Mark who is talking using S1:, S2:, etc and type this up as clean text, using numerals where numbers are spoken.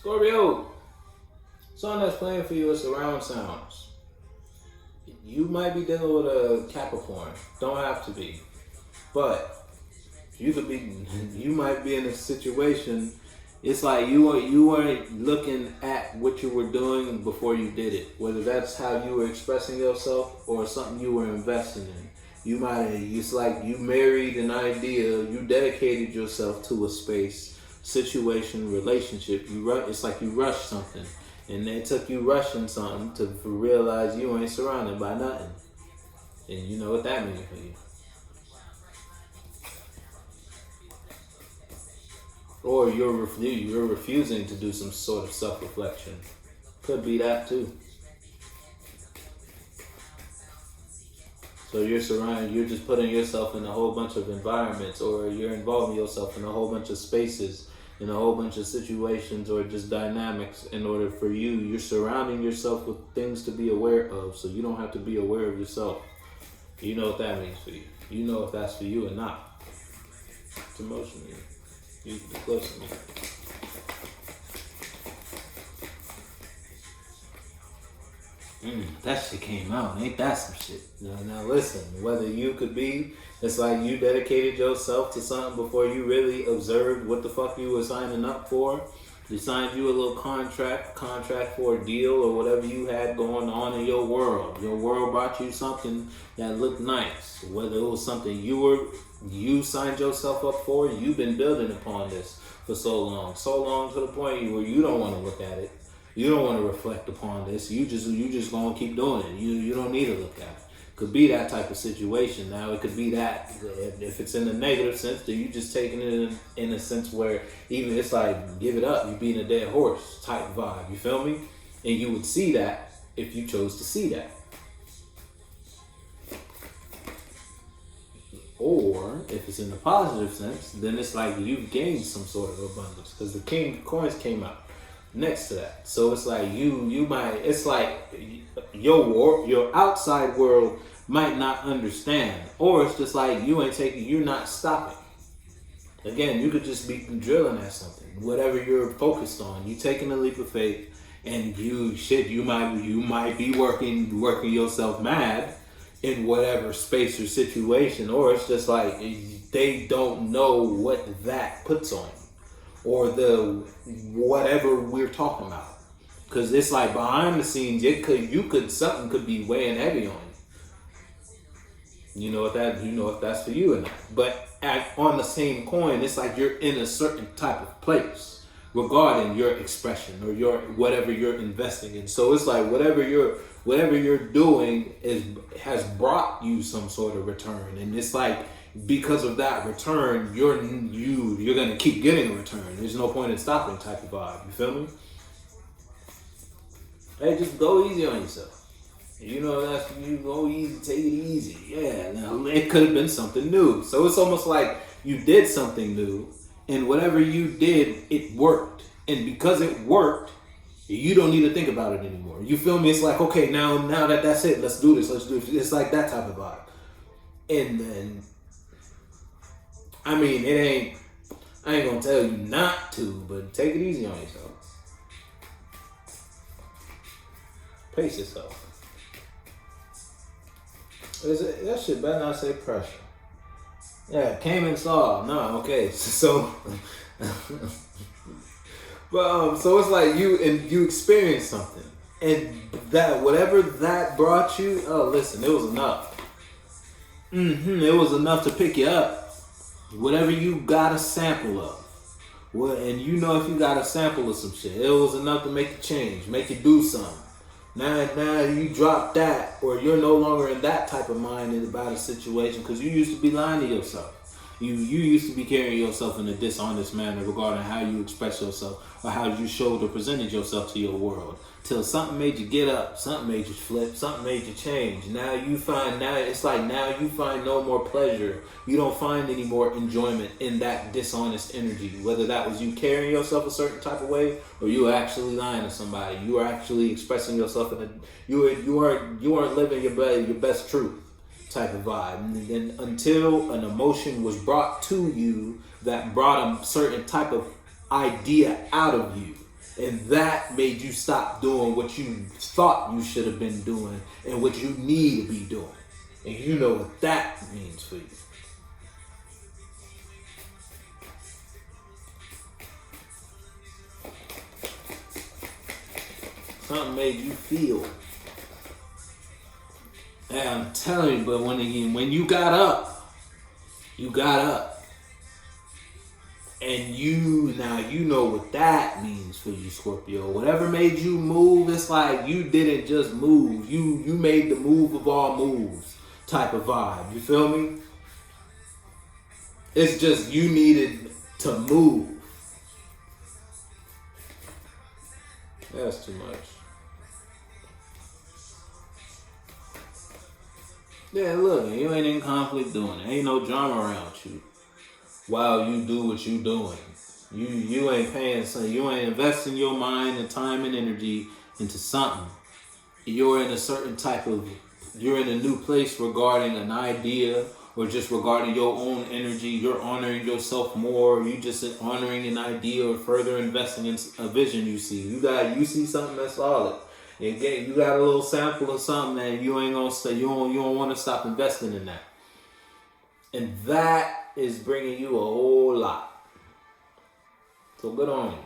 S1: Scorpio, song that's playing for you is surround sounds. You might be dealing with a Capricorn. Don't have to be. But you might be in a situation. It's like you weren't looking at what you were doing before you did it. Whether that's how you were expressing yourself or something you were investing in. It's like you married an idea, you dedicated yourself to a space, situation, relationship. It's like you rushed something. And it took you rushing something to realize you ain't surrounded by nothing. And you know what that means for you. Or you're refusing to do some sort of self-reflection. Could be that too. So you're just putting yourself in a whole bunch of environments, or you're involving yourself in a whole bunch of spaces, in a whole bunch of situations, or just dynamics in order for you're surrounding yourself with things to be aware of, so you don't have to be aware of yourself. You know what that means for you. You know if that's for you or not. It's emotionally. You can be close to me. That shit came out. Ain't that some shit? Now listen, whether you could be, it's like you dedicated yourself to something before you really observed what the fuck you were signing up for. They signed you a little contract for a deal or whatever you had going on in your world. Your world brought you something that looked nice. Whether it was something you signed yourself up for, you've been building upon this for so long to the point where you don't want to look at it. You don't want to reflect upon this. You just gonna keep doing it. You don't need to look at it. Could be that type of situation. Now it could be that if it's in a negative sense, then you just taking it in a sense where even it's like give it up. You being a dead horse type vibe. You feel me? And you would see that if you chose to see that. Or if it's in the positive sense, then it's like you've gained some sort of abundance because the King of Coins came out next to that. So it's like it's like your outside world might not understand, or it's just like you're not stopping. Again, you could just be drilling at something, whatever you're focused on. You taking a leap of faith, and you might be working yourself mad in whatever space or situation, or it's just like they don't know what that puts on you, or the whatever we're talking about, because it's like behind the scenes, something could be weighing heavy on you. You know if that's for you or not. But on the same coin, it's like you're in a certain type of place regarding your expression or whatever you're investing in. So it's like whatever you're doing has brought you some sort of return, and it's like because of that return, you're gonna keep getting a return. There's no point in stopping type of vibe. You feel me? Hey, just go easy on yourself. You go easy, take it easy. Yeah, now it could have been something new. So it's almost like you did something new, and whatever you did, it worked. And because it worked, you don't need to think about it anymore. You feel me? It's like, okay, now that's it. Let's do this. It's like that type of vibe. And then, I ain't gonna tell you not to, but take it easy on yourself. Pace yourself. That shit better not say pressure. Yeah, came and saw. No, okay. So, but so it's like you experienced something, and that whatever that brought you. Oh, listen, it was enough. It was enough to pick you up. Whatever you got a sample of. Well, and if you got a sample of some shit, it was enough to make you change, make you do something. Now you drop that, or you're no longer in that type of mind about a situation, because you used to be lying to yourself. You used to be carrying yourself in a dishonest manner regarding how you express yourself or how you showed or presented yourself to your world. Till something made you get up, something made you flip, something made you change. Now you find no more pleasure. You don't find any more enjoyment in that dishonest energy. Whether that was you carrying yourself a certain type of way, or you were actually lying to somebody. You were actually expressing yourself you weren't living your best truth type of vibe. And then until an emotion was brought to you that brought a certain type of idea out of you. And that made you stop doing what you thought you should have been doing and what you need to be doing. And you know what that means for you. Something made you feel. And I'm telling you, but when you got up, you got up. And you know what that means for you, Scorpio. Whatever made you move, it's like you didn't just move. You made the move of all moves type of vibe. You feel me? It's just you needed to move. That's too much. Yeah, look, you ain't in conflict doing it. Ain't no drama around you. While you do what you doing. You ain't paying, so you ain't investing your mind and time and energy into something. You're in you're in a new place regarding an idea or just regarding your own energy. You're honoring yourself more. You just honoring an idea or further investing in a vision you see. You see something that's solid. Again, you got a little sample of something and you ain't gonna stay. You don't want to stop investing in that. And that is bringing you a whole lot. So good on you.